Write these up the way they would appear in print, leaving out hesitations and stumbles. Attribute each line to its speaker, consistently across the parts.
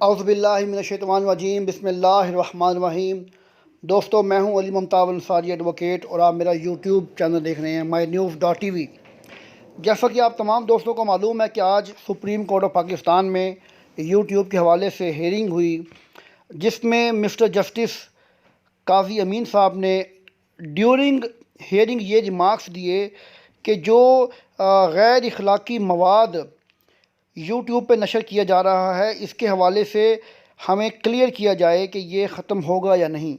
Speaker 1: اعوذ باللہ من الشیطان الرجیم، بسم اللہ الرحمن الرحیم۔ دوستو، میں ہوں علی ممتاز انصاری ایڈوکیٹ، اور آپ میرا یوٹیوب چینل دیکھ رہے ہیں my-news.tv۔ جیسا کہ آپ تمام دوستوں کو معلوم ہے کہ آج سپریم کورٹ آف پاکستان میں یوٹیوب کے حوالے سے ہیئرنگ ہوئی، جس میں مسٹر جسٹس قاضی امین صاحب نے ڈیورنگ ہیئرنگ یہ ریمارکس دیے کہ جو غیر اخلاقی مواد یوٹیوب پہ نشر کیا جا رہا ہے، اس کے حوالے سے ہمیں کلیئر کیا جائے کہ یہ ختم ہوگا یا نہیں۔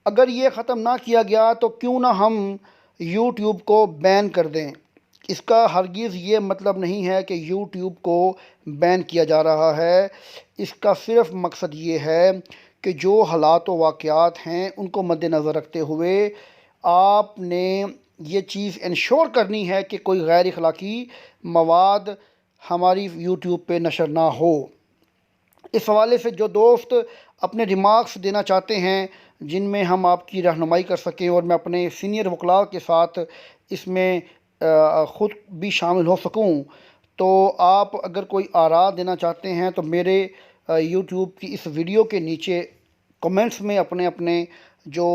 Speaker 1: اگر یہ ختم نہ کیا گیا تو کیوں نہ ہم یوٹیوب کو بین کر دیں۔ اس کا ہرگز یہ مطلب نہیں ہے کہ یوٹیوب کو بین کیا جا رہا ہے۔ اس کا صرف مقصد یہ ہے کہ جو حالات و واقعات ہیں ان کو مد نظر رکھتے ہوئے آپ نے یہ چیز انشور کرنی ہے کہ کوئی غیر اخلاقی مواد ہماری یوٹیوب پہ نشر نہ ہو۔ اس حوالے سے جو دوست اپنے ریمارکس دینا چاہتے ہیں جن میں ہم آپ کی رہنمائی کر سکیں اور میں اپنے سینئر وکلاء کے ساتھ اس میں خود بھی شامل ہو سکوں، تو آپ اگر کوئی آراء دینا چاہتے ہیں تو میرے یوٹیوب کی اس ویڈیو کے نیچے کمنٹس میں اپنے جو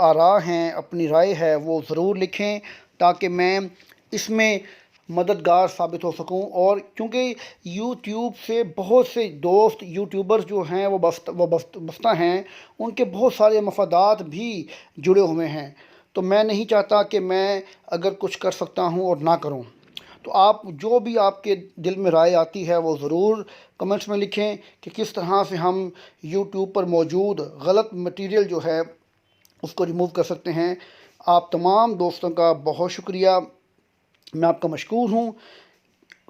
Speaker 1: آراء ہیں، اپنی رائے ہے، وہ ضرور لکھیں تاکہ میں اس میں مددگار ثابت ہو سکوں۔ اور کیونکہ یوٹیوب سے بہت سے دوست یوٹیوبرز جو ہیں وہ وابستہ ہیں، ان کے بہت سارے مفادات بھی جڑے ہوئے ہیں، تو میں نہیں چاہتا کہ میں اگر کچھ کر سکتا ہوں اور نہ کروں۔ تو آپ جو بھی آپ کے دل میں رائے آتی ہے وہ ضرور کمنٹس میں لکھیں کہ کس طرح سے ہم یوٹیوب پر موجود غلط مٹیریل جو ہے اس کو ریموو کر سکتے ہیں۔ آپ تمام دوستوں کا بہت شکریہ، میں آپ کا مشکور ہوں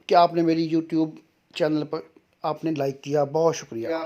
Speaker 1: کہ آپ نے میری یوٹیوب چینل پر آپ نے لائک کیا، بہت شکریہ۔